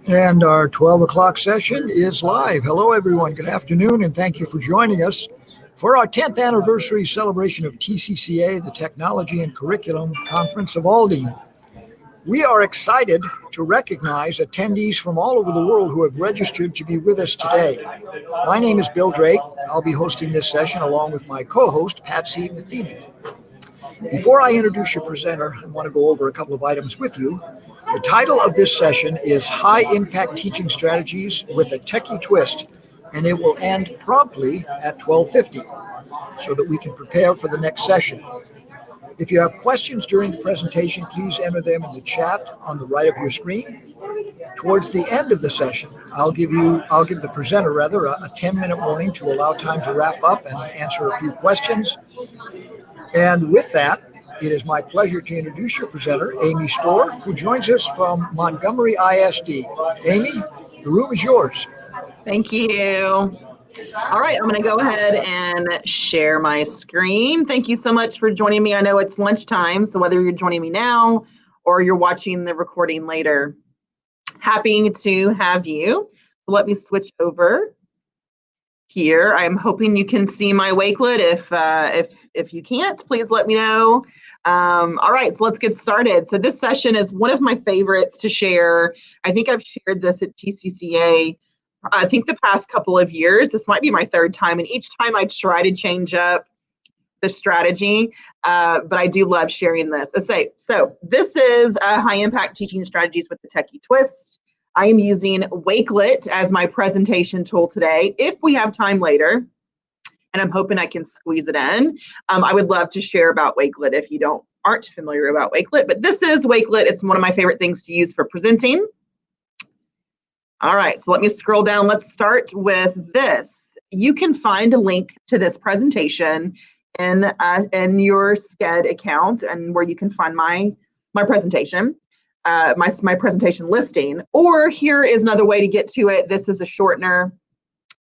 And our 12 o'clock session is live. Hello, everyone. Good afternoon, and thank you for joining us for our 10th anniversary celebration of TCCA, the Technology and Curriculum Conference of Aldine. We are excited to recognize attendees from all over the world who have registered to be with us today. My name is Bill Drake. I'll be hosting this session along with my co-host, Patsy Matheny. Before I introduce your presenter, I want to go over a couple of items with you. The title of this session is High Impact Teaching Strategies with a Techy Twist, and it will end promptly at 12:50 so that we can prepare for the next session. If you have questions during the presentation, please enter them in the chat on the right of your screen. Towards the end of the session, I'll give the presenter a 10-minute warning to allow time to wrap up and answer a few questions. And with that, it is my pleasure to introduce your presenter, Amy Storr, who joins us from Montgomery ISD. Amy, the room is yours. Thank you. All right, I'm going to go ahead and share my screen. Thank you so much for joining me. I know it's lunchtime, so whether you're joining me now or you're watching the recording later, happy to have you. Let me switch over here. I'm hoping you can see my Wakelet. If you can't, please let me know. All right, so let's get started. So this session is one of my favorites to share. I think I've shared this at TCCA, I think the past couple of years. This might be my third time, and each time I try to change up the strategy, but I do love sharing this. So this is High Impact Teaching Strategies with the Techy Twist. I am using Wakelet as my presentation tool today. If we have time later, and I'm hoping I can squeeze it in, I would love to share about Wakelet if you aren't familiar about Wakelet. But this is Wakelet. It's one of my favorite things to use for presenting. All right, so let me scroll down. Let's start with this. You can find a link to this presentation in your Sched account, and where you can find my presentation. My presentation listing, or here is another way to get to it. This is a shortener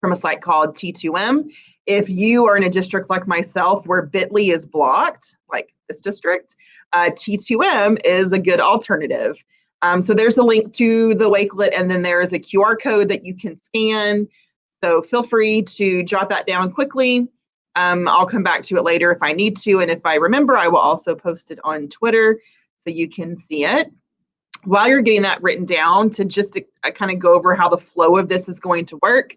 from a site called T2M. If you are in a district like myself where Bitly is blocked, like this district, T2M is a good alternative. So there's a link to the Wakelet, and then there is a QR code that you can scan. So feel free to jot that down quickly. I'll come back to it later if I need to, and if I remember, I will also post it on Twitter so you can see it. While you're getting that written down, to just kind of go over how the flow of this is going to work,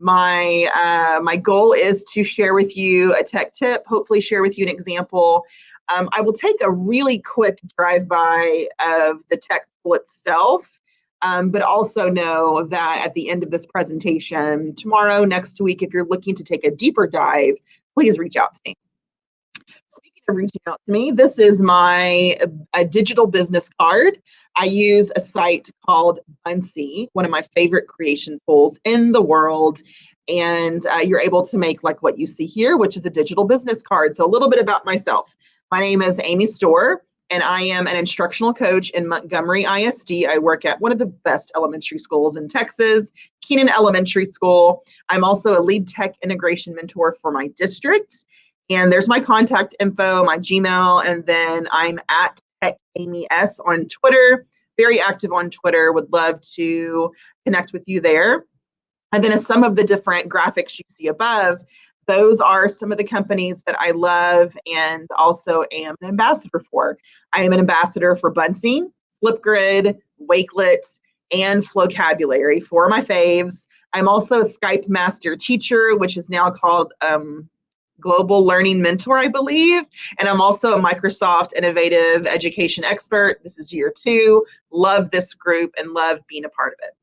my goal is to share with you a tech tip, hopefully share with you an example. I will take a really quick drive-by of the tech tool itself, but also know that at the end of this presentation, tomorrow, next week, if you're looking to take a deeper dive, please reach out to me. Speaking of reaching out to me, this is my digital business card. I use a site called Bunsy, one of my favorite creation tools in the world. And you're able to make like what you see here, which is a digital business card. So a little bit about myself. My name is Amy Storr, and I am an instructional coach in Montgomery ISD. I work at one of the best elementary schools in Texas, Keenan Elementary School. I'm also a lead tech integration mentor for my district. And there's my contact info, my Gmail, and then I'm at TechAmyS on Twitter. Very active on Twitter. Would love to connect with you there. And then some of the different graphics you see above, those are some of the companies that I love and also am an ambassador for. I am an ambassador for Bunsy, Flipgrid, Wakelet, and Flocabulary, four of my faves. I'm also a Skype master teacher, which is now called Global Learning Mentor, I believe. And I'm also a Microsoft Innovative Education Expert. This is year 2. Love this group and love being a part of it.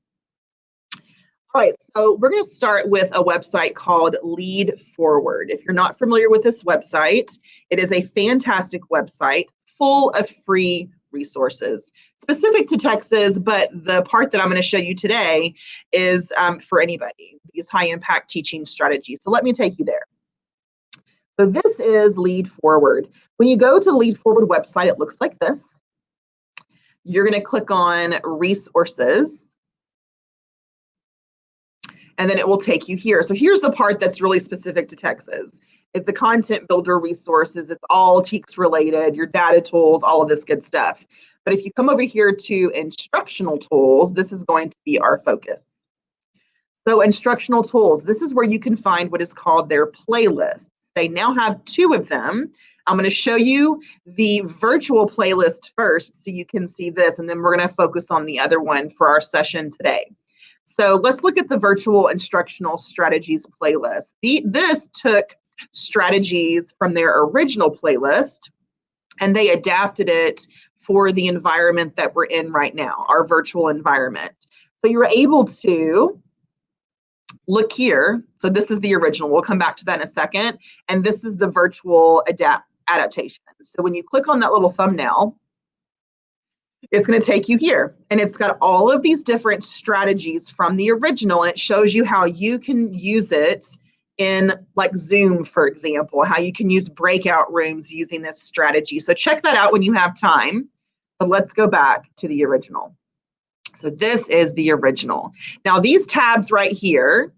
All right, so we're going to start with a website called Lead4ward. If you're not familiar with this website, it is a fantastic website full of free resources specific to Texas, but the part that I'm going to show you today is for anybody, these high impact teaching strategies. So let me take you there. So this is Lead4ward. When you go to Lead4ward website, it looks like this. You're going to click on resources, and then it will take you here. So here's the part that's really specific to Texas, is the content builder resources. It's all TEKS related, your data tools, all of this good stuff. But if you come over here to instructional tools, this is going to be our focus. So instructional tools, this is where you can find what is called their playlists. They now have 2 of them. I'm going to show you the virtual playlist first so you can see this, and then we're going to focus on the other one for our session today. So let's look at the virtual instructional strategies playlist. This took strategies from their original playlist and they adapted it for the environment that we're in right now, our virtual environment. So you're able to look here. So this is the original. We'll come back to that in a second. And this is the virtual adaptation. So when you click on that little thumbnail, it's going to take you here. And it's got all of these different strategies from the original. And it shows you how you can use it in like Zoom, for example, how you can use breakout rooms using this strategy. So check that out when you have time. But let's go back to the original. So this is the original. Now these tabs right here,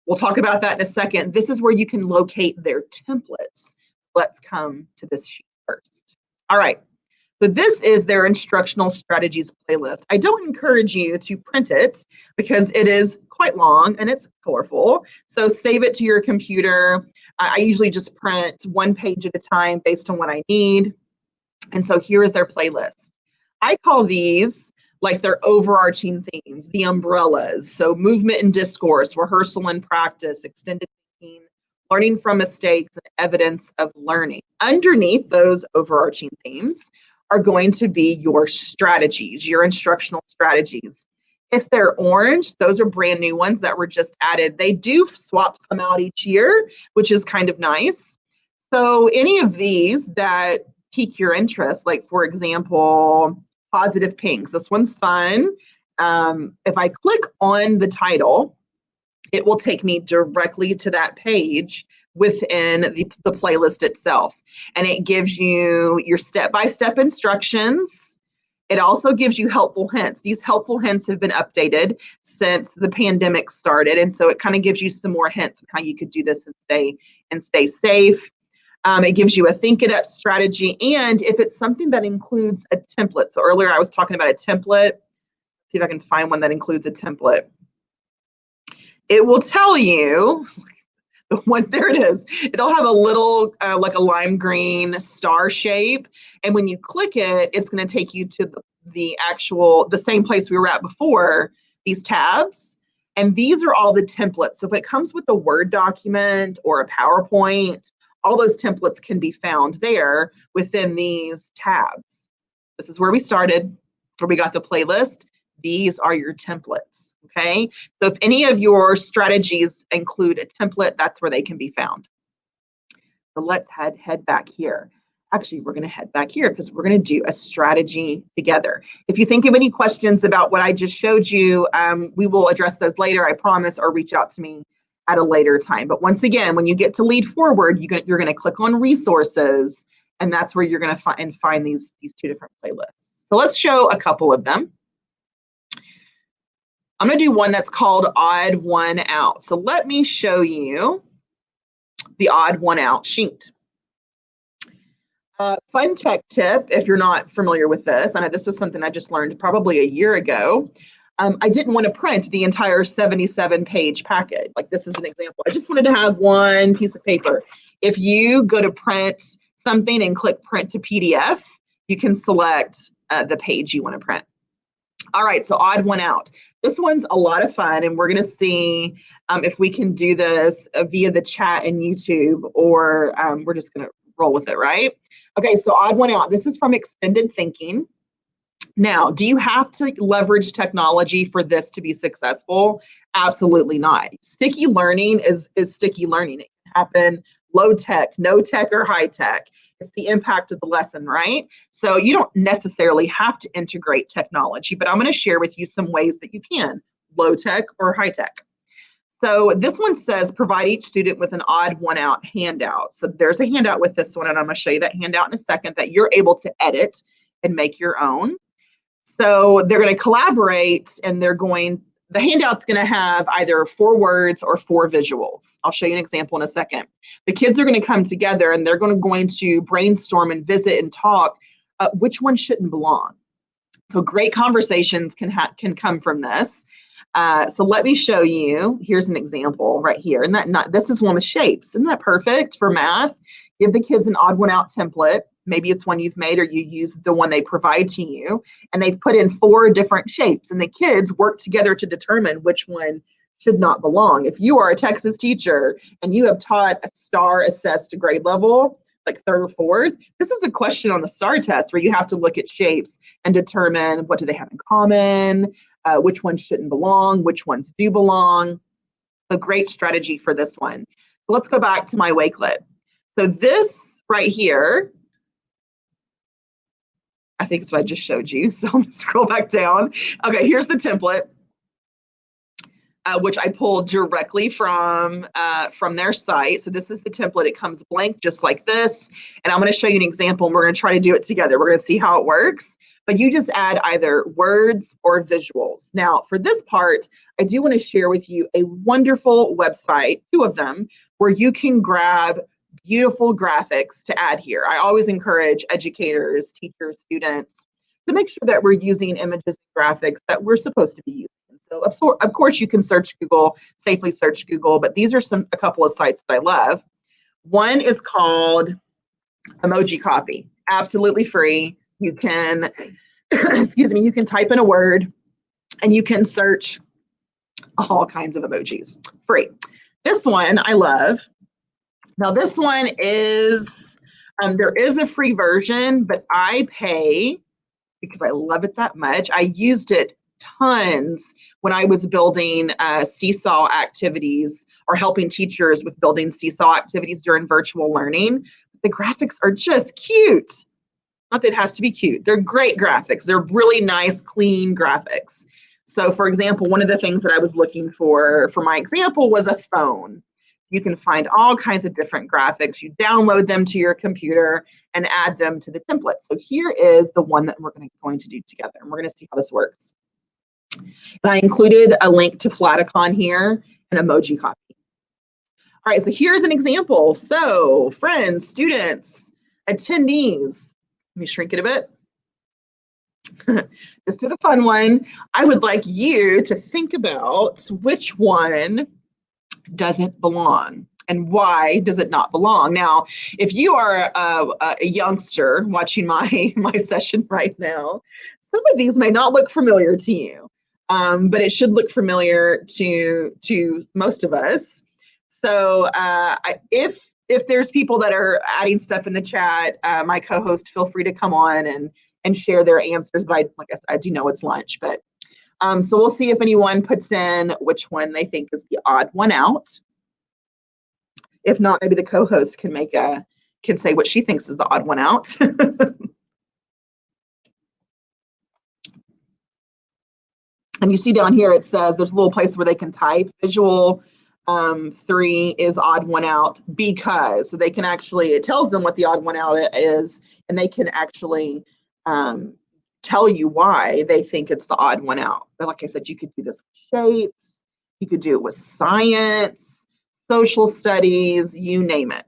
we'll talk about that in a second. This is where you can locate their templates. Let's come to this sheet first. All right. So this is their instructional strategies playlist. I don't encourage you to print it because it is quite long and it's colorful. So save it to your computer. I usually just print 1 page at a time based on what I need. And so here is their playlist. I call these like their overarching themes, the umbrellas. So movement and discourse, rehearsal and practice, extended thinking, learning from mistakes, and evidence of learning. Underneath those overarching themes are going to be your strategies, your instructional strategies. If they're orange, those are brand new ones that were just added. They do swap some out each year, which is kind of nice. So any of these that pique your interest, like for example, positive pinks. This one's fun. If I click on the title, it will take me directly to that page within the playlist itself. And it gives you your step-by-step instructions. It also gives you helpful hints. These helpful hints have been updated since the pandemic started. And so it kind of gives you some more hints on how you could do this and stay safe. It gives you a think it up strategy. And if it's something that includes a template. So earlier I was talking about a template. See if I can find one that includes a template. It will tell you, the one, there it is. It'll have a little like a lime green star shape. And when you click it, it's going to take you to the same place we were at before, these tabs. And these are all the templates. So if it comes with a Word document or a PowerPoint, all those templates can be found there within these tabs. This is where we started, where we got the playlist. These are your templates, okay? So if any of your strategies include a template, that's where they can be found. So let's head back here. Actually, we're going to head back here because we're going to do a strategy together. If you think of any questions about what I just showed you, we will address those later, I promise, or reach out to me at a later time. But once again, when you get to Lead4ward, you're going to click on resources, and that's where you're going to find these 2 different playlists. So let's show a couple of them. I'm going to do one that's called Odd One Out. So let me show you the Odd One Out sheet. Fun tech tip, if you're not familiar with this, I know this is something I just learned probably a year ago. I didn't want to print the entire 77-page packet. Like this is an example. I just wanted to have one piece of paper. If you go to print something and click print to PDF, you can select the page you want to print. All right, so Odd One Out. This one's a lot of fun, and we're going to see if we can do this via the chat in YouTube, or we're just going to roll with it, right? Okay, so Odd One Out. This is from Extended Thinking. Now, do you have to leverage technology for this to be successful? Absolutely not. Sticky learning is sticky learning. It can happen low tech, no tech, or high tech. It's the impact of the lesson, right? So you don't necessarily have to integrate technology, but I'm going to share with you some ways that you can, low tech or high tech. So this one says, provide each student with an Odd One Out handout. So there's a handout with this one, and I'm going to show you that handout in a second that you're able to edit and make your own. So they're going to collaborate, and the handout's going to have either 4 words or 4 visuals. I'll show you an example in a second. The kids are going to come together, and they're going to brainstorm and visit and talk which one shouldn't belong. So great conversations can come from this. So let me show you. Here's an example right here. And this is one with shapes. Isn't that perfect for math? Give the kids an odd one out template. Maybe it's one you've made or you use the one they provide to you. And they've put in 4 different shapes. And the kids work together to determine which one should not belong. If you are a Texas teacher and you have taught a STAR assessed grade level, like 3rd or 4th, this is a question on the STAR test where you have to look at shapes and determine what do they have in common, which ones shouldn't belong, which ones do belong. A great strategy for this one. So let's go back to my Wakelet. So this right here, I think it's what I just showed you. So I'm going to scroll back down. Okay, here's the template, which I pulled directly from their site. So this is the template. It comes blank just like this. And I'm going to show you an example, and we're going to try to do it together. We're going to see how it works. But you just add either words or visuals. Now, for this part, I do want to share with you a wonderful website, 2 of them, where you can grab beautiful graphics to add here. I always encourage educators, teachers, students to make sure that we're using images and graphics that we're supposed to be using. So of course you can search Google, safely search Google, but these are a couple of sites that I love. One is called Emoji Copy, absolutely free. You can, excuse me, you can type in a word and you can search all kinds of emojis, free. This one I love. Now this one is, there is a free version, but I pay because I love it that much. I used it tons when I was building seesaw activities or helping teachers with building seesaw activities during virtual learning. The graphics are just cute. Not that it has to be cute. They're great graphics. They're really nice, clean graphics. So for example, one of the things that I was looking for my example was a phone. You can find all kinds of different graphics. You download them to your computer and add them to the template. So here is the one that we're going to do together, and we're going to see how this works. And I included a link to Flaticon here and Emoji Copy. All right, so here's an example. So friends, students, attendees, let me shrink it a bit. Just did a fun one. I would like you to think about which one doesn't belong and why does it not belong. Now, if you are a youngster watching my session right now, some of these may not look familiar to you, but it should look familiar to most of us. So if there's people that are adding stuff in the chat, my co-host, feel free to come on and share their answers. But like I said, I do know it's lunch, but so we'll see if anyone puts in which one they think is the odd one out. If not, maybe the co-host can say what she thinks is the odd one out. And you see down here, it says there's a little place where they can type. Visual 3 is odd one out because, so they can actually, it tells them what the odd one out is, and they can actually tell you why they think it's the odd one out. But like I said, you could do this with shapes, you could do it with science, social studies, you name it.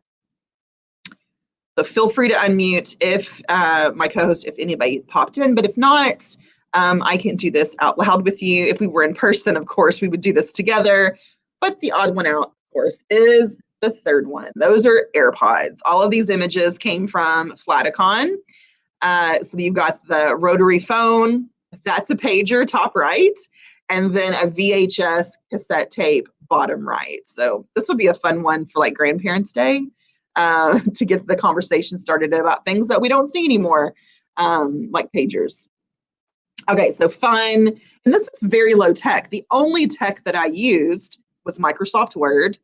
So feel free to unmute if my co-host, if anybody popped in, but if not, I can do this out loud with you. If we were in person, of course, we would do this together. But the odd one out, of course, is the 3rd one. Those are AirPods. All of these images came from Flaticon. So you've got the rotary phone, that's a pager, top right, and then a VHS cassette tape, bottom right. So this would be a fun one for like Grandparents' Day, to get the conversation started about things that we don't see anymore, like pagers. Okay, so fun. And this was very low tech. The only tech that I used was Microsoft Word,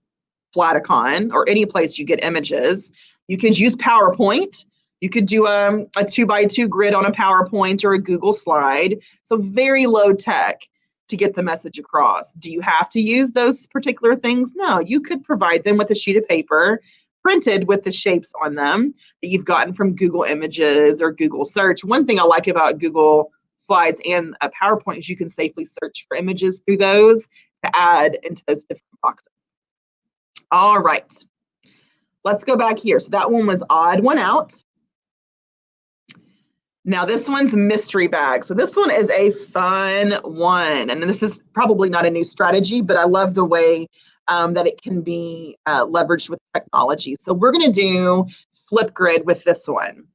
Flaticon, or any place you get images. You could use PowerPoint. You could do a 2x2 grid on a PowerPoint or a Google slide. So very low tech to get the message across. Do you have to use those particular things? No, you could provide them with a sheet of paper printed with the shapes on them that you've gotten from Google Images or Google Search. One thing I like about Google Slides and a PowerPoint is you can safely search for images through those to add into those different boxes. All right, let's go back here. So that one was odd one out. Now this one's mystery bag. So this one is a fun one. And this is probably not a new strategy, but I love the way that it can be leveraged with technology. So we're going to do Flipgrid with this one.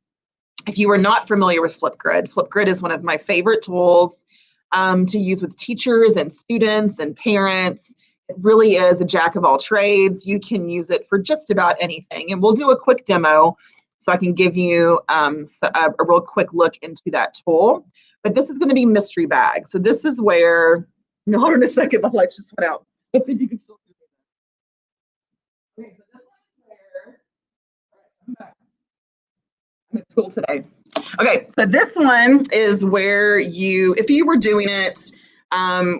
If you are not familiar with Flipgrid is one of my favorite tools to use with teachers and students and parents. It really is a jack of all trades. You can use it for just about anything. And we'll do a quick demo so I can give you a real quick look into that tool. But this is going to be mystery bag. So this is where, no, hold on a second, my lights just went out. Let's see if you can still do this. Okay, so this one is where, all right, I'm back. I'm at school today. Okay, so this one is where you, if you were doing it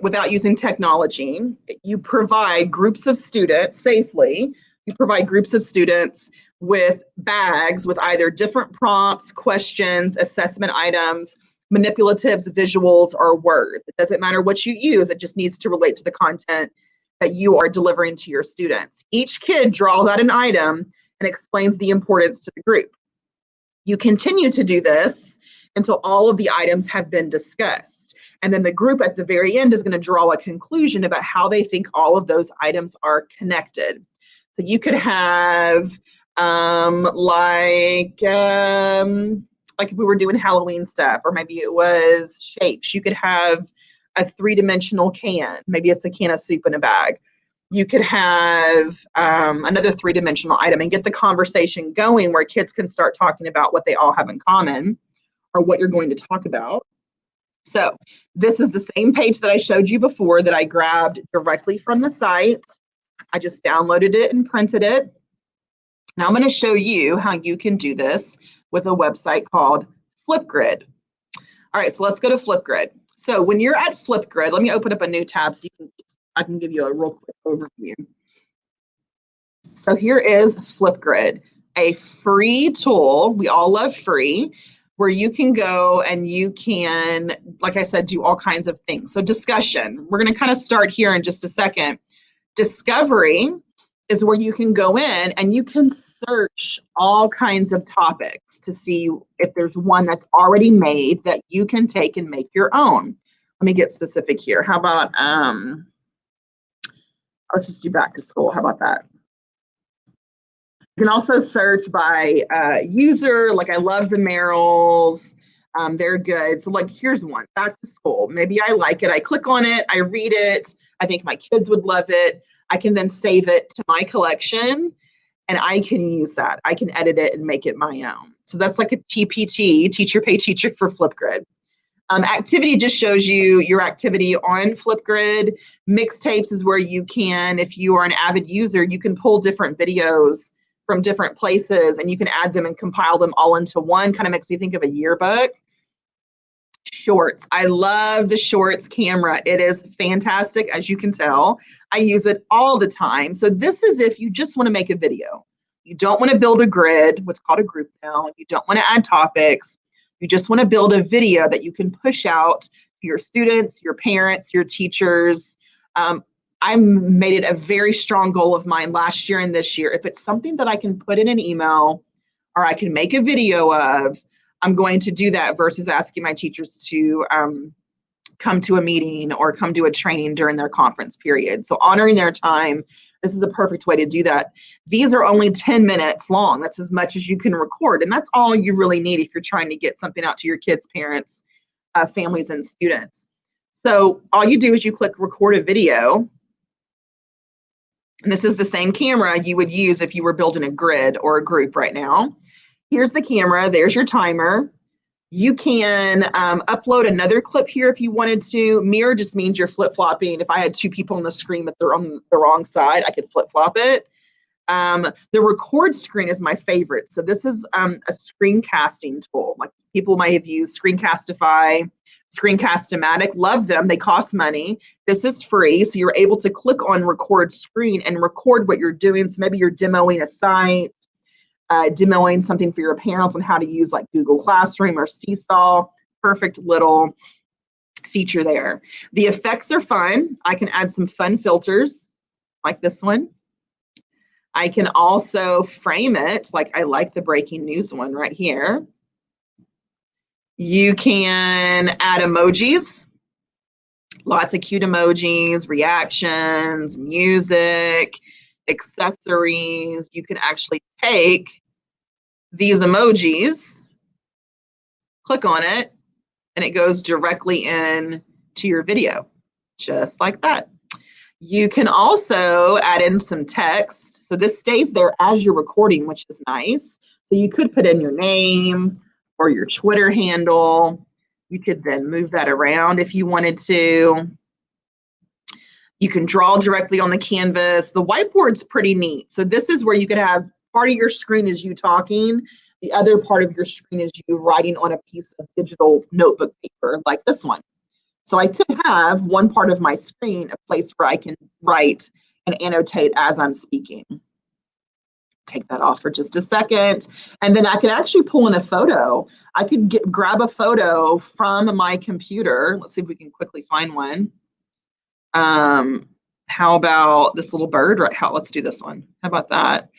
without using technology, you provide groups of students safely. You provide groups of students with bags with either different prompts, questions, assessment items, manipulatives, visuals, or words. It doesn't matter what you use, it just needs to relate to the content that you are delivering to your students. Each kid draws out an item and explains the importance to the group. You continue to do this until all of the items have been discussed. And then the group at the very end is going to draw a conclusion about how they think all of those items are connected. So you could have like if we were doing Halloween stuff, or maybe it was shapes. You could have a three-dimensional can. Maybe it's a can of soup in a bag. You could have another three-dimensional item and get the conversation going where kids can start talking about what they all have in common or what you're going to talk about. So this is the same page that I showed you before that I grabbed directly from the site. I just downloaded it and printed it. Now I'm going to show you how you can do this with a website called Flipgrid. All right, so let's go to Flipgrid. So when you're at Flipgrid, let me open up a new tab so I can give you a real quick overview. So here is Flipgrid, a free tool. We all love free, where you can go and you can, like I said, do all kinds of things. So discussion, we're going to kind of start here in just a second. Discovery is where you can go in and you can search all kinds of topics to see if there's one that's already made that you can take and make your own. Let me get specific here. How about, let's just do back to school. How about that? You can also search by user. Like I love the Merrills. They're good. So like here's one, back to school. Maybe I like it. I click on it. I read it. I think my kids would love it. I can then save it to my collection and I can use that. I can edit it and make it my own. So that's like a TPT, teacher pay teacher for Flipgrid. Activity just shows you your activity on Flipgrid. Mixtapes is where you can, if you are an avid user, you can pull different videos from different places and you can add them and compile them all into one. Kind of makes me think of a yearbook. Shorts. I love the Shorts camera. It is fantastic, as you can tell. I use it all the time. So this is if you just want to make a video. You don't want to build a grid, what's called a group now. You don't want to add topics. You just want to build a video that you can push out to your students, your parents, your teachers. I made it a very strong goal of mine last year and this year. If it's something that I can put in an email or I can make a video of, I'm going to do that versus asking my teachers to come to a meeting or come to a training during their conference period. So honoring their time, this is a perfect way to do that. These are only 10 minutes long. That's as much as you can record. And that's all you really need if you're trying to get something out to your kids, parents, families, and students. So all you do is you click record a video. And this is the same camera you would use if you were building a grid or a group right now. Here's the camera, there's your timer. You can upload another clip here if you wanted to. Mirror just means you're flip-flopping. If I had two people on the screen but they're on the wrong side, I could flip-flop it. The record screen is my favorite. So this is a screencasting tool. Like people might have used Screencastify, Screencast-O-Matic, love them, they cost money. This is free, so you're able to click on record screen and record what you're doing. So maybe you're demoing a site, demoing something for your parents on how to use like Google Classroom or Seesaw. Perfect little feature there. The effects are fun. I can add some fun filters like this one. I can also frame it, like I like the breaking news one right here. You can add emojis, lots of cute emojis, reactions, music, accessories. You can actually take these emojis, click on it, and it goes directly in to your video, just like that. You can also add in some text. So this stays there as you're recording, which is nice. So you could put in your name or your Twitter handle. You could then move that around if you wanted to. You can draw directly on the canvas. The whiteboard's pretty neat. So this is where you could have part of your screen is you talking. The other part of your screen is you writing on a piece of digital notebook paper like this one. So I could have one part of my screen, a place where I can write and annotate as I'm speaking. Take that off for just a second. And then I can actually pull in a photo. I could grab a photo from my computer. Let's see if we can quickly find one. How about this little bird? Right, let's do this one. How about that?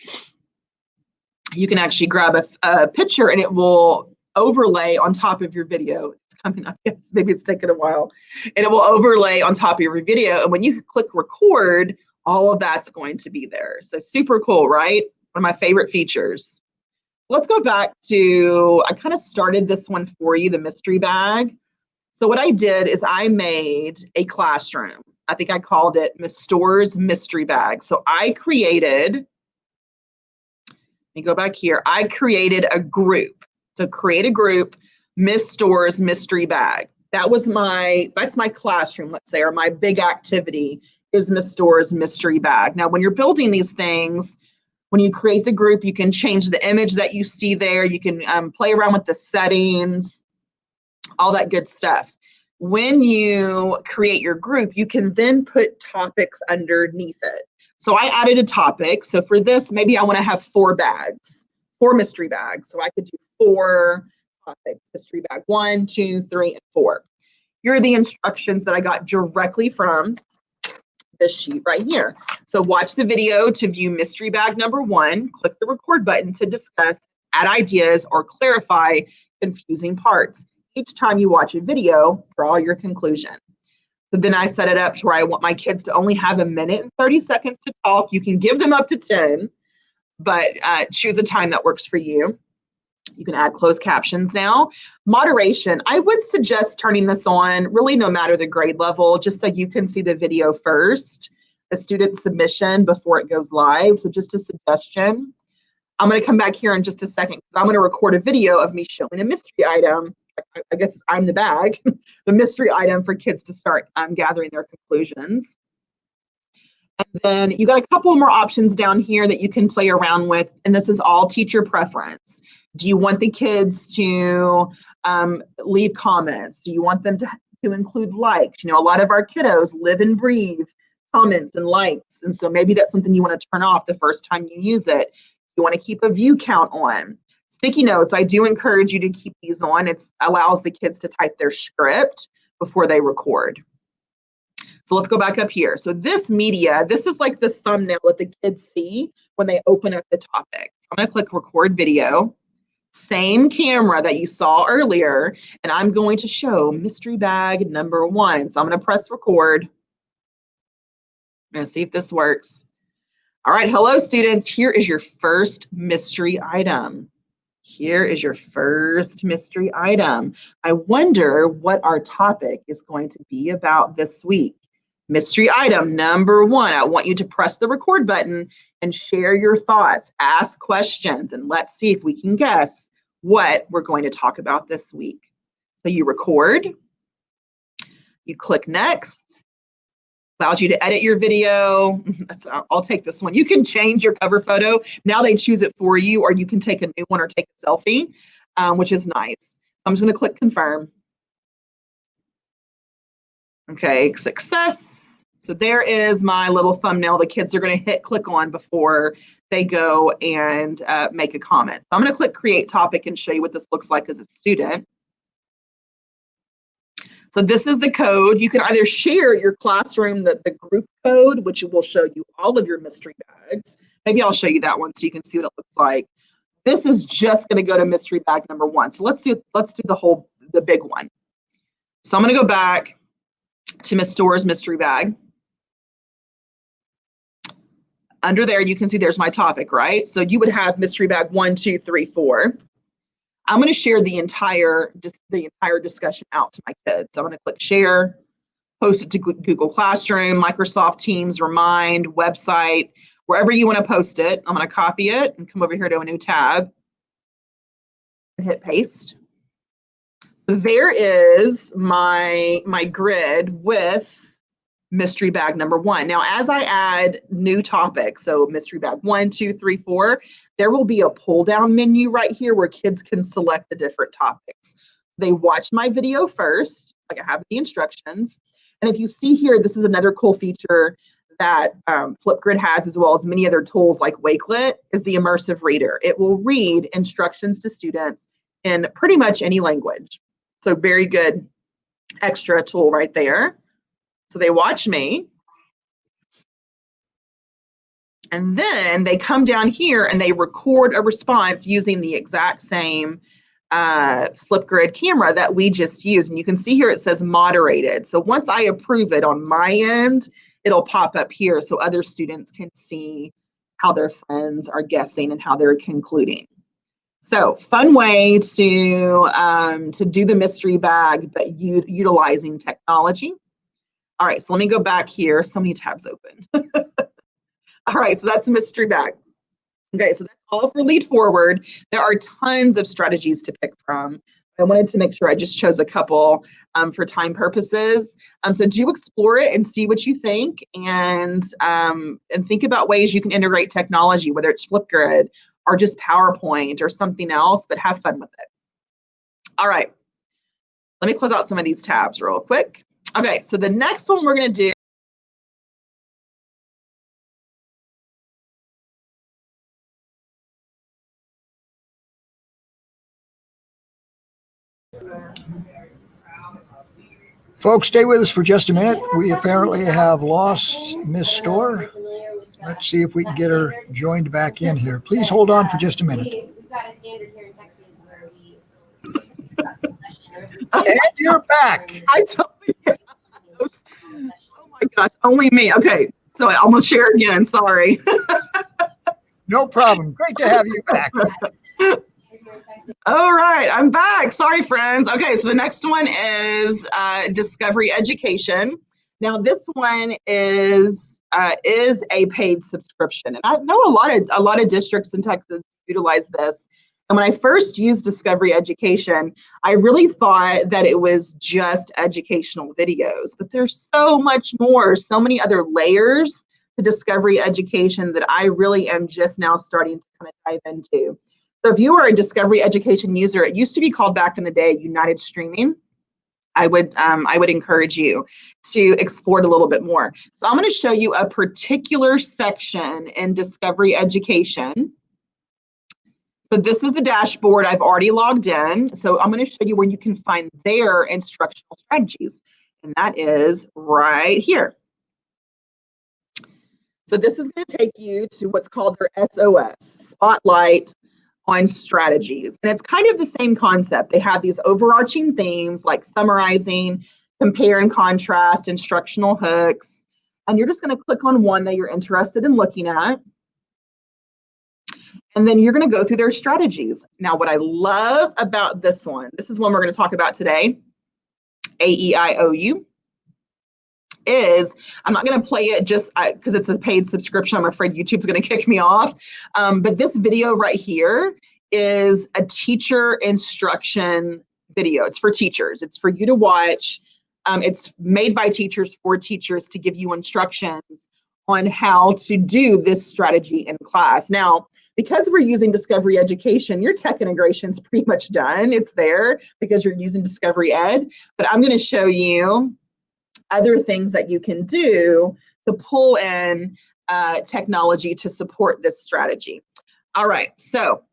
You can actually grab a picture and it will overlay on top of your video. It's coming up, yes, maybe it's taken a while. And it will overlay on top of your video. And when you click record, all of that's going to be there. So super cool, right? One of my favorite features. Let's go back to, I kind of started this one for you, the mystery bag. So what I did is I made a classroom. I think I called it Miss Store's Mystery Bag. So I created, let me go back here. I created a group. So create a group, Miss Store's Mystery Bag. That's my classroom, let's say, or my big activity is Miss Store's Mystery Bag. Now, when you're building these things, when you create the group, you can change the image that you see there. You can play around with the settings, all that good stuff. When you create your group, you can then put topics underneath it. So I added a topic. So for this, maybe I want to have 4 mystery bags. So I could do 4 topics, mystery bag 1, 2, 3, and 4. Here are the instructions that I got directly from this sheet right here. So watch the video to view mystery bag number 1, click the record button to discuss, add ideas, or clarify confusing parts. Each time you watch a video, draw your conclusion. So then I set it up to where I want my kids to only have 1 minute and 30 seconds to talk. You can give them up to 10, but choose a time that works for you. You can add closed captions now. Moderation, I would suggest turning this on, really no matter the grade level, just so you can see the video first, the student submission before it goes live. So just a suggestion. I'm going to come back here in just a second because I'm going to record a video of me showing a mystery item. I guess I'm the bag, the mystery item for kids to start gathering their conclusions. And then you got a couple more options down here that you can play around with, and this is all teacher preference. Do you want the kids to leave comments? Do you want them to include likes? You know, a lot of our kiddos live and breathe comments and likes, and so maybe that's something you want to turn off the first time you use it. You want to keep a view count on. Sticky notes, I do encourage you to keep these on. It allows the kids to type their script before they record. So let's go back up here. So this media, this is like the thumbnail that the kids see when they open up the topic. So I'm going to click record video. Same camera that you saw earlier, and I'm going to show mystery bag number 1. So I'm going to press record. I'm going to see if this works. All right, hello students. Here is your first mystery item. Here is your first mystery item. I wonder what our topic is going to be about this week. Mystery item number 1. I want you to press the record button and share your thoughts, ask questions, and let's see if we can guess what we're going to talk about this week. So you record, you click next, allows you to edit your video. I'll take this one. You can change your cover photo. Now they choose it for you, or you can take a new one or take a selfie, which is nice. So I'm just going to click confirm. Okay, success. So there is my little thumbnail the kids are going to click on before they go and make a comment. So I'm going to click create topic and show you what this looks like as a student. So this is the code. You can either share your classroom, the group code, which will show you all of your mystery bags. Maybe I'll show you that one so you can see what it looks like. This is just going to go to mystery bag number 1. So let's do the big one. So I'm going to go back to Miss Store's mystery bag. Under there, you can see there's my topic, right? So you would have mystery bag 1, 2, 3, 4. I'm going to share the entire discussion out to my kids. I'm going to click share, post it to Google Classroom, Microsoft Teams, Remind, website, wherever you want to post it. I'm going to copy it and come over here to a new tab and hit paste. There is my grid with mystery bag number 1. Now, as I add new topics, so mystery bag 1, 2, 3, 4, there will be a pull down menu right here where kids can select the different topics. They watch my video first, like I have the instructions. And if you see here, this is another cool feature that Flipgrid has, as well as many other tools like Wakelet, is the immersive reader. It will read instructions to students in pretty much any language. So very good extra tool right there. So they watch me. And then they come down here and they record a response using the exact same Flipgrid camera that we just used. And you can see here it says moderated. So once I approve it on my end, it'll pop up here so other students can see how their friends are guessing and how they're concluding. So fun way to do the mystery bag, but utilizing technology. All right, so let me go back here. So many tabs open. All right, so that's a mystery bag. Okay, so that's all for Lead4ward. There are tons of strategies to pick from. I wanted to make sure I just chose a couple for time purposes. So do explore it and see what you think, and think about ways you can integrate technology, whether it's Flipgrid or just PowerPoint or something else, but have fun with it. All right, let me close out some of these tabs real quick. Okay, so the next one we're going to do Folks, stay with us for just a minute. We apparently have lost Miss Store. Let's see if we can get her joined back in here. Please hold on for just a minute. We've got a standard here in Texas where we. And you're back. I totally oh my gosh, only me. Okay, so I almost shared again. Sorry. No problem. Great to have you back. All right, I'm back. Sorry, friends. Okay, so the next one is Discovery Education. Now, this one is a paid subscription, and I know a lot of districts in Texas utilize this. And when I first used Discovery Education, I really thought that it was just educational videos, but there's so much more, so many other layers to Discovery Education that I really am just now starting to kind of dive into. So if you are a Discovery Education user, it used to be called back in the day United Streaming. I would encourage you to explore it a little bit more. So I'm going to show you a particular section in Discovery Education. So this is the dashboard. I've already logged in. So I'm going to show you where you can find their instructional strategies. And that is right here. So this is going to take you to what's called their SOS, Spotlight on Strategies. And it's kind of the same concept. They have these overarching themes like summarizing, compare and contrast, instructional hooks. And you're just going to click on one that you're interested in looking at. And then you're going to go through their strategies. Now, what I love about this one, this is one we're going to talk about today, AEIOU, is I'm not going to play it just because it's a paid subscription. I'm afraid YouTube's going to kick me off. But this video right here is a teacher instruction video. It's for teachers. It's for you to watch. It's made by teachers for teachers to give you instructions on how to do this strategy in class. Now, because we're using Discovery Education, your tech integration is pretty much done. It's there because you're using Discovery Ed. But I'm going to show you other things that you can do to pull in technology to support this strategy. All right, so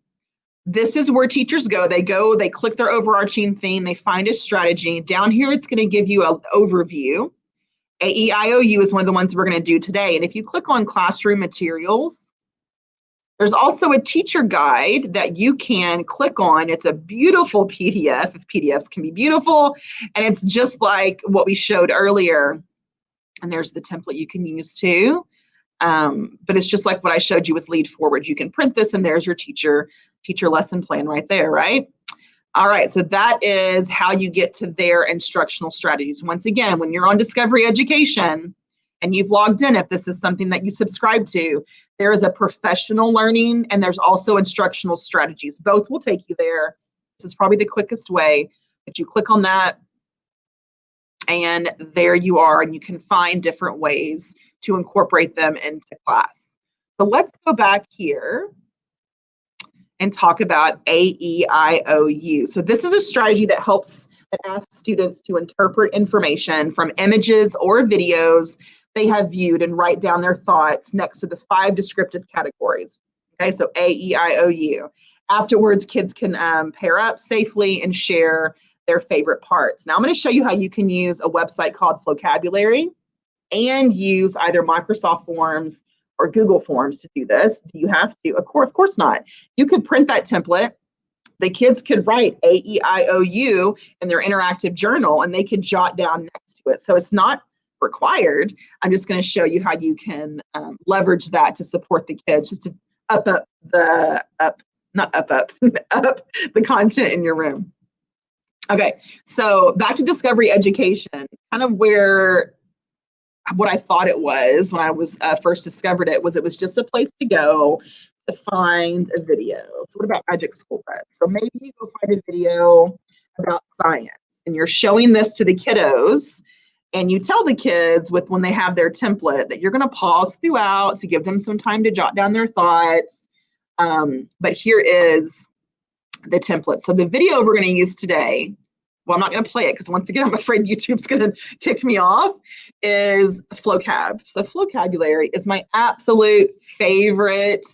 this is where teachers go. They click their overarching theme, they find a strategy. Down here, it's going to give you an overview. AEIOU is one of the ones we're going to do today. And if you click on classroom materials, There's also a teacher guide that you can click on. It's a beautiful PDF, if PDFs can be beautiful, and it's just like what we showed earlier. And there's the template you can use too. But it's just like what I showed you with Lead4ward. You can print this and there's your teacher lesson plan right there, right? All right, so that is how you get to their instructional strategies. Once again, when you're on Discovery Education and you've logged in, if this is something that you subscribe to, there is a professional learning and there's also instructional strategies. Both will take you there. This is probably the quickest way, but you click on that and there you are, and you can find different ways to incorporate them into class. So let's go back here and talk about AEIOU. So this is a strategy that asks students to interpret information from images or videos they have viewed and write down their thoughts next to the 5 descriptive categories. Okay, so AEIOU. Afterwards, kids can pair up safely and share their favorite parts. Now I'm going to show you how you can use a website called Vocabulary and use either Microsoft Forms or Google Forms to do this. Do you have to? Of course not. You could print that template. The kids could write AEIOU in their interactive journal and they could jot down next to it. So it's not required. I'm just going to show you how you can leverage that to support the kids, just to up the content in your room. Okay, so back to Discovery Education, kind of what I thought it was when I was first discovered it was just a place to go to find a video. So what about Magic School Bus? So maybe you go find a video about science and you're showing this to the kiddos and you tell the kids when they have their template that you're going to pause throughout to give them some time to jot down their thoughts. But here is the template. So the video we're going to use today, well, I'm not going to play it because once again, I'm afraid YouTube's going to kick me off, is Flocab. So Flocabulary is my absolute favorite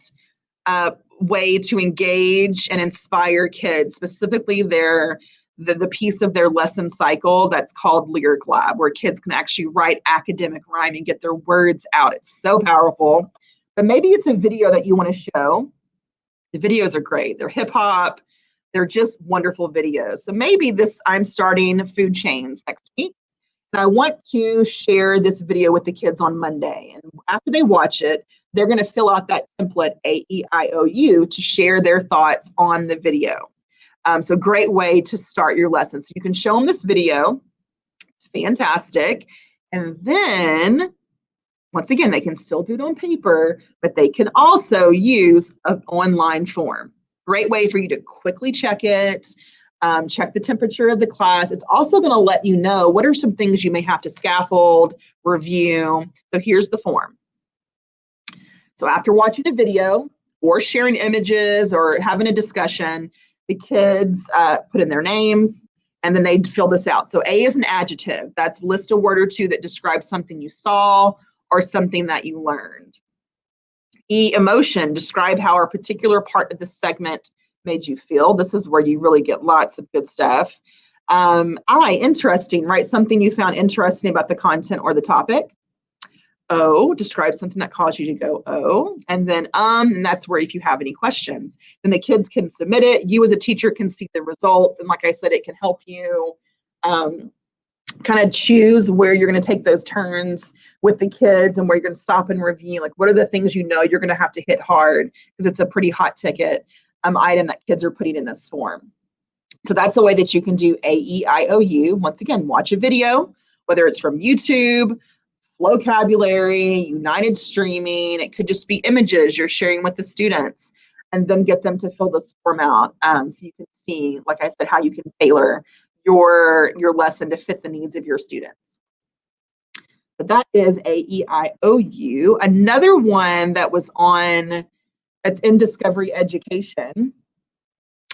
way to engage and inspire kids, specifically the piece of their lesson cycle that's called Lyric Lab, where kids can actually write academic rhyme and get their words out. It's so powerful. But maybe it's a video that you want to show. The videos are great. They're hip hop. They're just wonderful videos. So maybe I'm starting food chains next week. And I want to share this video with the kids on Monday. And after they watch it, they're going to fill out that template, AEIOU, to share their thoughts on the video. So great way to start your lesson. So you can show them this video. It's fantastic. And then, once again, they can still do it on paper, but they can also use an online form. Great way for you to quickly check it, check the temperature of the class. It's also going to let you know what are some things you may have to scaffold, review. So here's the form. So after watching a video or sharing images or having a discussion, the kids put in their names and then they fill this out. So A is an adjective. That's list a word or two that describes something you saw or something that you learned. E, emotion, describe how a particular part of the segment made you feel. This is where you really get lots of good stuff. I, interesting, write something you found interesting about the content or the topic. O, describe something that caused you to go, oh. And then and that's where if you have any questions, then the kids can submit it. You as a teacher can see the results. And like I said, it can help you kind of choose where you're going to take those turns with the kids and where you're going to stop and review. Like, what are the things you know you're going to have to hit hard because it's a pretty hot ticket item that kids are putting in this form. So that's a way that you can do AEIOU. Once again, watch a video, whether it's from YouTube, Vocabulary, United Streaming. It could just be images you're sharing with the students, and then get them to fill this form out so you can see, like I said, how you can tailor your lesson to fit the needs of your students. But that is AEIOU. Another one that's in Discovery Education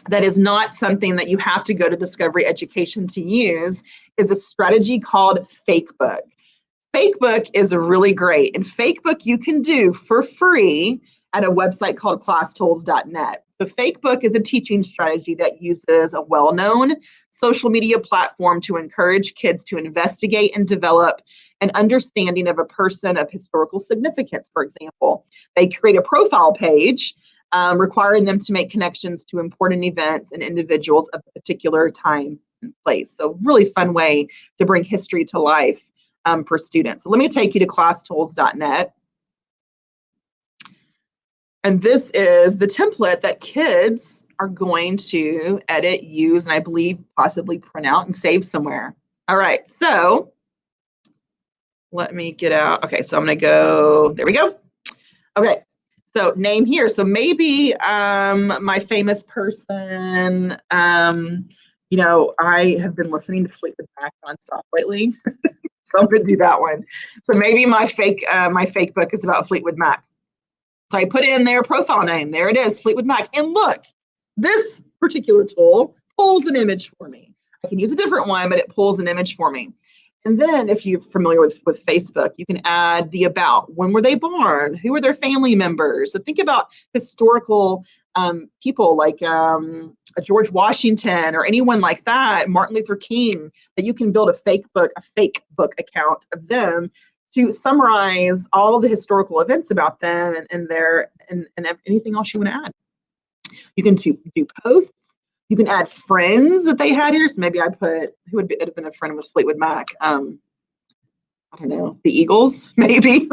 that is not something that you have to go to Discovery Education to use is a strategy called Fakebook. Fakebook is really great, and Fakebook you can do for free at a website called classtools.net. So Fakebook is a teaching strategy that uses a well-known social media platform to encourage kids to investigate and develop an understanding of a person of historical significance, for example. They create a profile page requiring them to make connections to important events and individuals of a particular time and place. So really fun way to bring history to life for students. So let me take you to classtools.net. And this is the template that kids are going to edit, use, and I believe possibly print out and save somewhere. All right, so let me get out. Okay, so I'm gonna go, there we go. Okay, so name here. So maybe my famous person, you know, I have been listening to Fleetwood Mac nonstop lately. So I'm gonna do that one. So maybe my fake book is about Fleetwood Mac. So I put in their profile name. There it is, Fleetwood Mac. And look, this particular tool pulls an image for me. I can use a different one, but it pulls an image for me. And then if you're familiar with Facebook, you can add the about. When were they born? Who are their family members? So think about historical people like George Washington or anyone like that, Martin Luther King, that you can build a fake book account of them to summarize all of the historical events about them and anything else you want to add. You can do posts. You can add friends that they had here. So maybe I put, who would have been a friend with Fleetwood Mac? I don't know, the Eagles, maybe.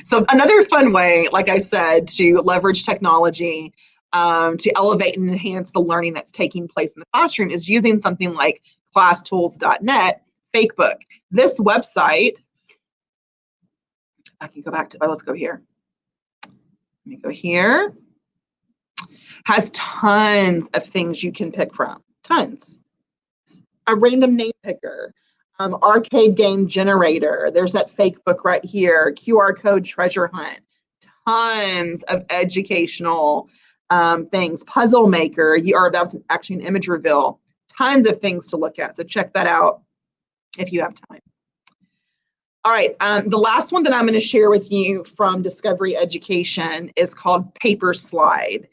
So another fun way, like I said, to leverage technology to elevate and enhance the learning that's taking place in the classroom is using something like classtools.net Fakebook. This website, I can go back to, let's go here. Let me go here. Has tons of things you can pick from, tons. A random name picker, arcade game generator. There's that fake book right here, QR code treasure hunt, tons of educational things, puzzle maker, that was actually an image reveal, tons of things to look at. So check that out if you have time. All right, the last one that I'm going to share with you from Discovery Education is called Paper Slide.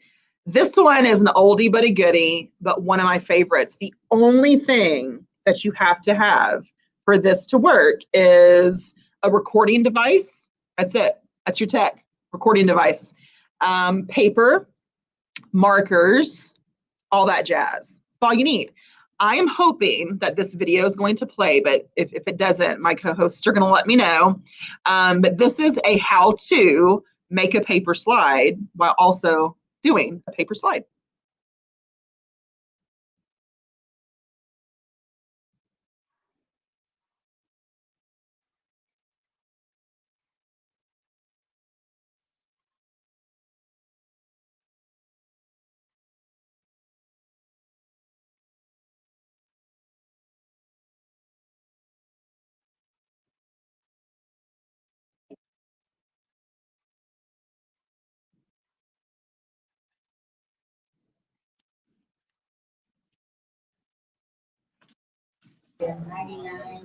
This one is an oldie but a goodie, but one of my favorites. The only thing that you have to have for this to work is a recording device. That's it. That's your tech, recording device. Paper, markers, all that jazz. That's all you need. I am hoping that this video is going to play, but if it doesn't, my co-hosts are going to let me know. But this is a how to make a paper slide while also doing a paper slide.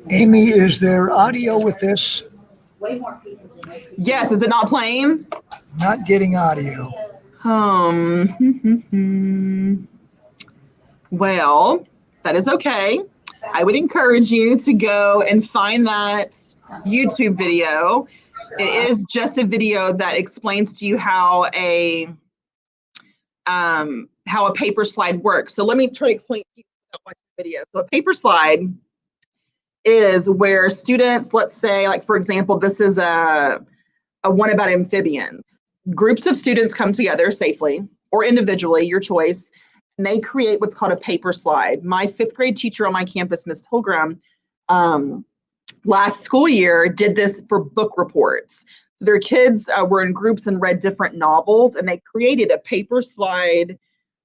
Amy, is there audio with this? Yes, is it not playing? Not getting audio. Well, that is okay. I would encourage you to go and find that YouTube video. It is just a video that explains to you how a paper slide works. So let me try to explain to you watching the video. So a paper slide is where students, let's say, like for example, this is a one about amphibians. Groups of students come together safely or individually, your choice, and they create what's called a paper slide. My 5th grade teacher on my campus, Ms. Pilgrim, last school year did this for book reports. So their kids were in groups and read different novels, and they created a paper slide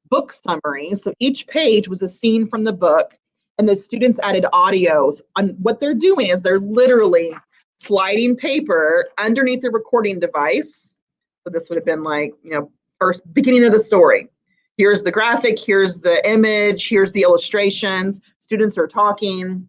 book summary. So each page was a scene from the book, and the students added audios. On what they're doing is they're literally sliding paper underneath the recording device. So this would have been like, first beginning of the story. Here's the graphic, here's the image, here's the illustrations. Students are talking.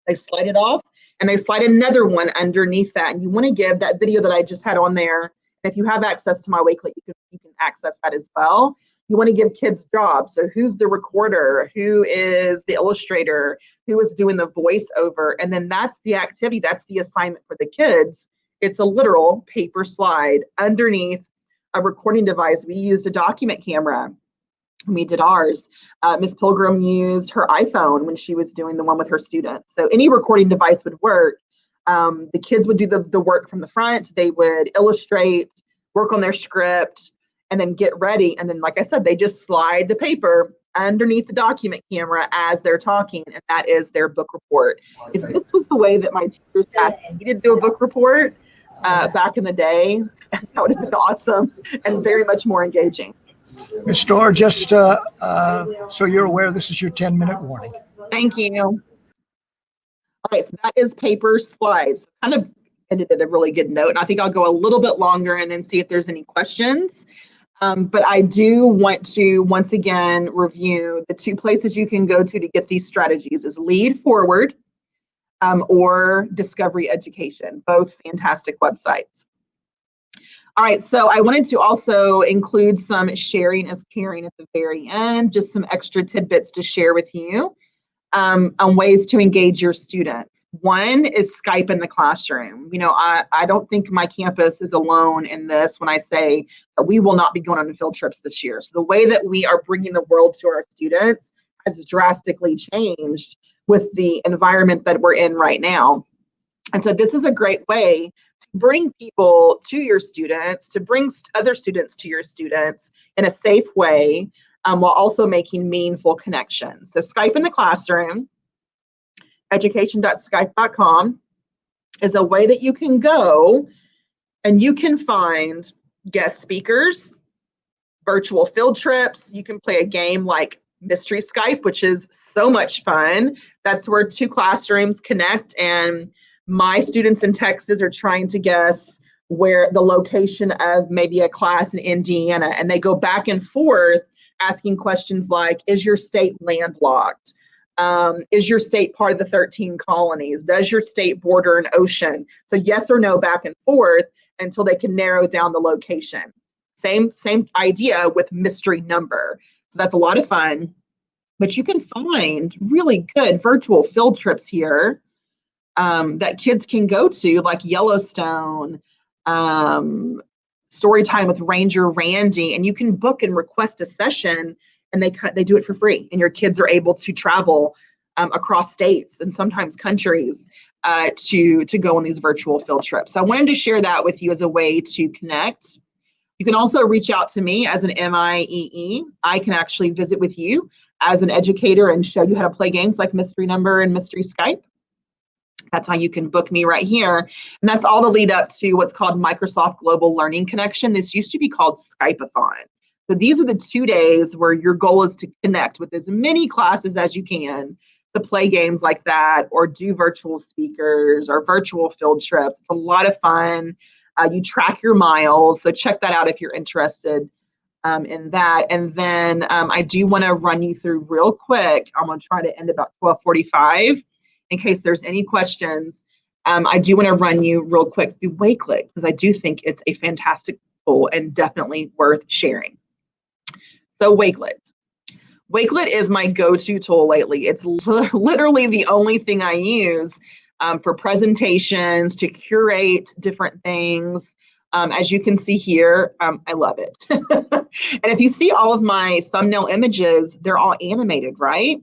They slide it off, and they slide another one underneath that. And you want to give that video that I just had on there. And if you have access to my Wakelet, you can access that as well. You want to give kids jobs. So who's the recorder? Who is the illustrator? Who is doing the voiceover? And then that's the activity. That's the assignment for the kids. It's a literal paper slide underneath a recording device. We used a document camera when we did ours. Ms. Pilgrim used her iPhone when she was doing the one with her students. So any recording device would work. The kids would do the work from the front. They would illustrate, work on their script, and then get ready. And then, like I said, they just slide the paper underneath the document camera as they're talking, and that is their book report. If this was the way that my teachers asked me to do a book report back in the day, that would have been awesome and very much more engaging. Ms. Storr, just so you're aware, this is your 10-minute warning. Thank you. All right, so that is paper slides. Kind of ended at a really good note, and I think I'll go a little bit longer and then see if there's any questions. But I do want to, once again, review the two places you can go to get these strategies is Lead4ward or Discovery Education, both fantastic websites. All right, so I wanted to also include some sharing is caring at the very end, just some extra tidbits to share with you on ways to engage your students. One is Skype in the classroom. You know, I don't think my campus is alone in this when I say that we will not be going on field trips this year. So the way that we are bringing the world to our students has drastically changed with the environment that we're in right now. And so this is a great way to bring people to your students, to bring other students to your students in a safe way, while also making meaningful connections. So Skype in the classroom, education.skype.com, is a way that you can go and you can find guest speakers, virtual field trips. You can play a game like Mystery Skype, which is so much fun. That's where two classrooms connect, and my students in Texas are trying to guess where the location of maybe a class in Indiana, and they go back and forth asking questions like, is your state landlocked? Is your state part of the 13 colonies? Does your state border an ocean? So yes or no, back and forth until they can narrow down the location. Same idea with mystery number. So that's a lot of fun, but you can find really good virtual field trips here that kids can go to, like Yellowstone, story time with Ranger Randy, and you can book and request a session, and they do it for free, and your kids are able to travel across states and sometimes countries to go on these virtual field trips. So I wanted to share that with you as a way to connect. You can also reach out to me as an MIEE. I can actually visit with you as an educator and show you how to play games like Mystery Number and Mystery Skype. That's how you can book me right here. And that's all to lead up to what's called Microsoft Global Learning Connection. This used to be called Skype-a-thon. So these are the 2 days where your goal is to connect with as many classes as you can to play games like that, or do virtual speakers or virtual field trips. It's a lot of fun. You track your miles. So check that out if you're interested in that. And then I do want to run you through real quick. I'm going to try to end about 12:45. In case there's any questions, I do want to run you real quick through Wakelet, because I do think it's a fantastic tool and definitely worth sharing. So Wakelet. Wakelet is my go-to tool lately. It's literally the only thing I use for presentations, to curate different things. As you can see here, I love it. And if you see all of my thumbnail images, they're all animated, right?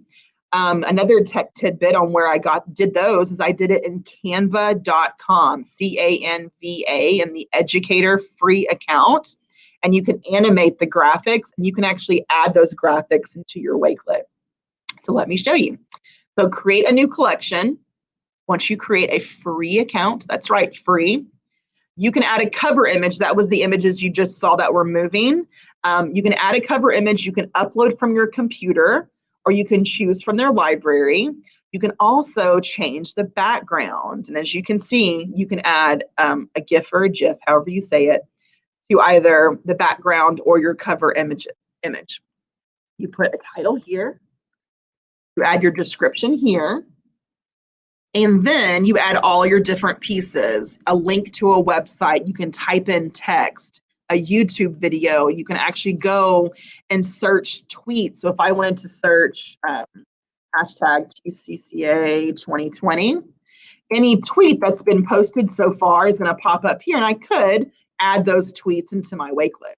Another tech tidbit on where I did those is I did it in canva.com, C-A-N-V-A, in the educator free account. And you can animate the graphics, and you can actually add those graphics into your Wakelet. So let me show you. So create a new collection. Once you create a free account, that's right, free, you can add a cover image. That was the images you just saw that were moving. You can add a cover image. You can upload from your computer, or you can choose from their library. You can also change the background. And as you can see, you can add a GIF or a GIF, however you say it, to either the background or your cover image. You put a title here. You add your description here. And then you add all your different pieces, a link to a website. You can type in text, a YouTube video. You can actually go and search tweets. So if I wanted to search hashtag TCCA 2020, any tweet that's been posted so far is going to pop up here. And I could add those tweets into my Wakelet.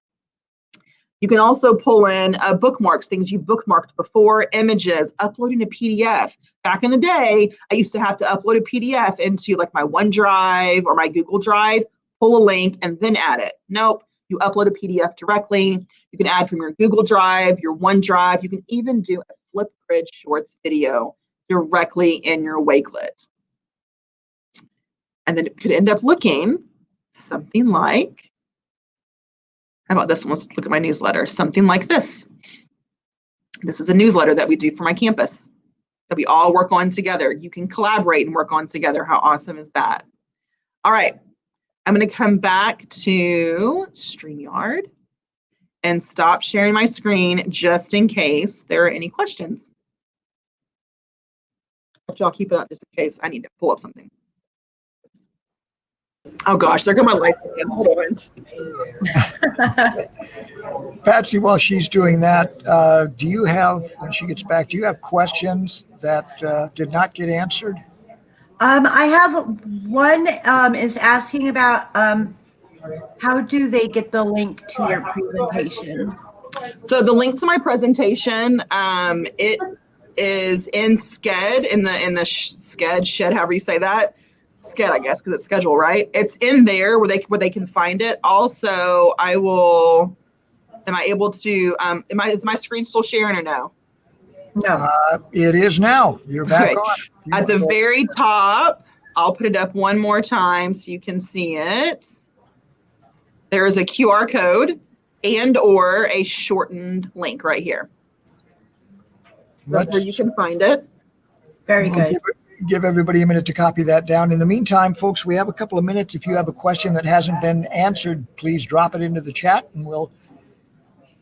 You can also pull in bookmarks, things you've bookmarked before, images, uploading a PDF. Back in the day, I used to have to upload a PDF into like my OneDrive or my Google Drive, pull a link, and then add it. Nope, you upload a PDF directly. You can add from your Google Drive, your OneDrive. You can even do a Flipgrid Shorts video directly in your Wakelet. And then it could end up looking something like, how about this one? Let's look at my newsletter. Something like this. This is a newsletter that we do for my campus that we all work on together. You can collaborate and work on together. How awesome is that? All right. I'm going to come back to StreamYard and stop sharing my screen just in case there are any questions. But y'all keep it up just in case I need to pull up something. Oh gosh, there go my lights again. Hold on. Patsy, while she's doing that, do you have, when she gets back, do you have questions that did not get answered? I have one is asking about how do they get the link to your presentation? So the link to my presentation, it is in Sched, in the Sched, Shed, however you say that. Sched, I guess, because it's schedule, right? It's in there where they can find it. Also, I will. Am I able to? Is my screen still sharing or no? No. It is now. You're back Okay. on. At the very top, I'll put it up one more time so you can see it. There is a QR code and or a shortened link right here. That's where you can find it. Very good. Give everybody a minute to copy that down. In the meantime, folks, we have a couple of minutes. If you have a question that hasn't been answered, please drop it into the chat and we'll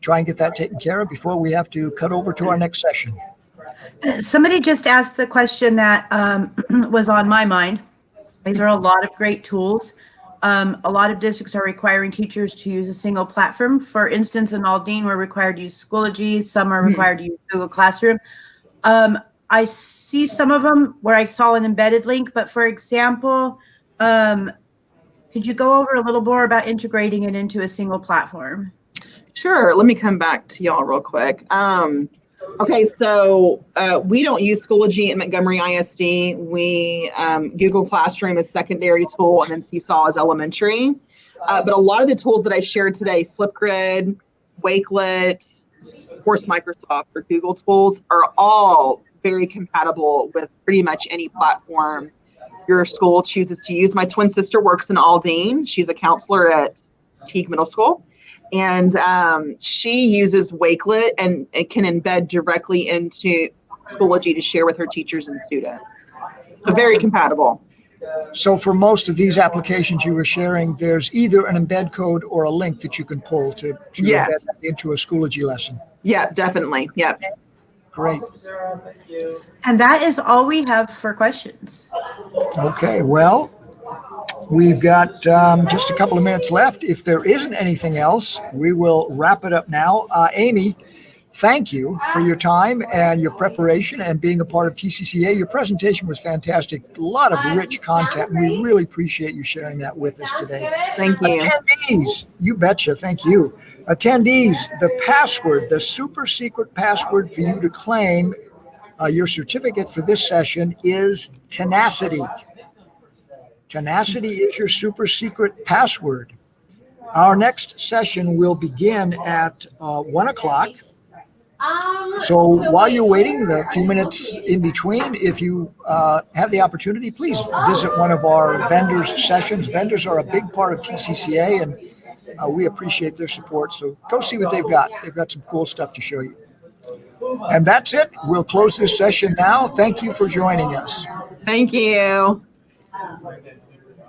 try and get that taken care of before we have to cut over to our next session. Somebody just asked the question that was on my mind. These are a lot of great tools. A lot of districts are requiring teachers to use a single platform. For instance, in Aldine, we're required to use Schoology. Some are required to use Google Classroom. I see some of them where I saw an embedded link, but for example, could you go over a little more about integrating it into a single platform? Sure. Let me come back to y'all real quick. Okay, so we don't use Schoology at Montgomery ISD. We Google Classroom is secondary tool, and then Seesaw is elementary. But a lot of the tools that I shared today, Flipgrid, Wakelet, of course, Microsoft or Google tools, are all very compatible with pretty much any platform your school chooses to use. My twin sister works in Aldine. She's a counselor at Teague Middle School. And she uses Wakelet and it can embed directly into Schoology to share with her teachers and students. So very compatible. So for most of these applications you were sharing, there's either an embed code or a link that you can pull to Yes. embed that into a Schoology lesson. Yeah, definitely. Yeah. Great. And that is all we have for questions. Okay, well, we've got just a couple of minutes left. If there isn't anything else, we will wrap it up now. Amy, thank you for your time and your preparation and being a part of TCCA. Your presentation was fantastic. A lot of rich content. We really appreciate you sharing that with us today. Thank you. Attendees, you betcha. Thank you. Attendees, the password, the super secret password for you to claim your certificate for this session is tenacity. Tenacity is your super secret password. Our next session will begin at 1 o'clock. So while you're waiting, the few minutes in between, if you have the opportunity, please visit one of our vendors' sessions. Vendors are a big part of TCCA, and we appreciate their support. So go see what they've got. They've got some cool stuff to show you. And that's it. We'll close this session now. Thank you for joining us. Thank you.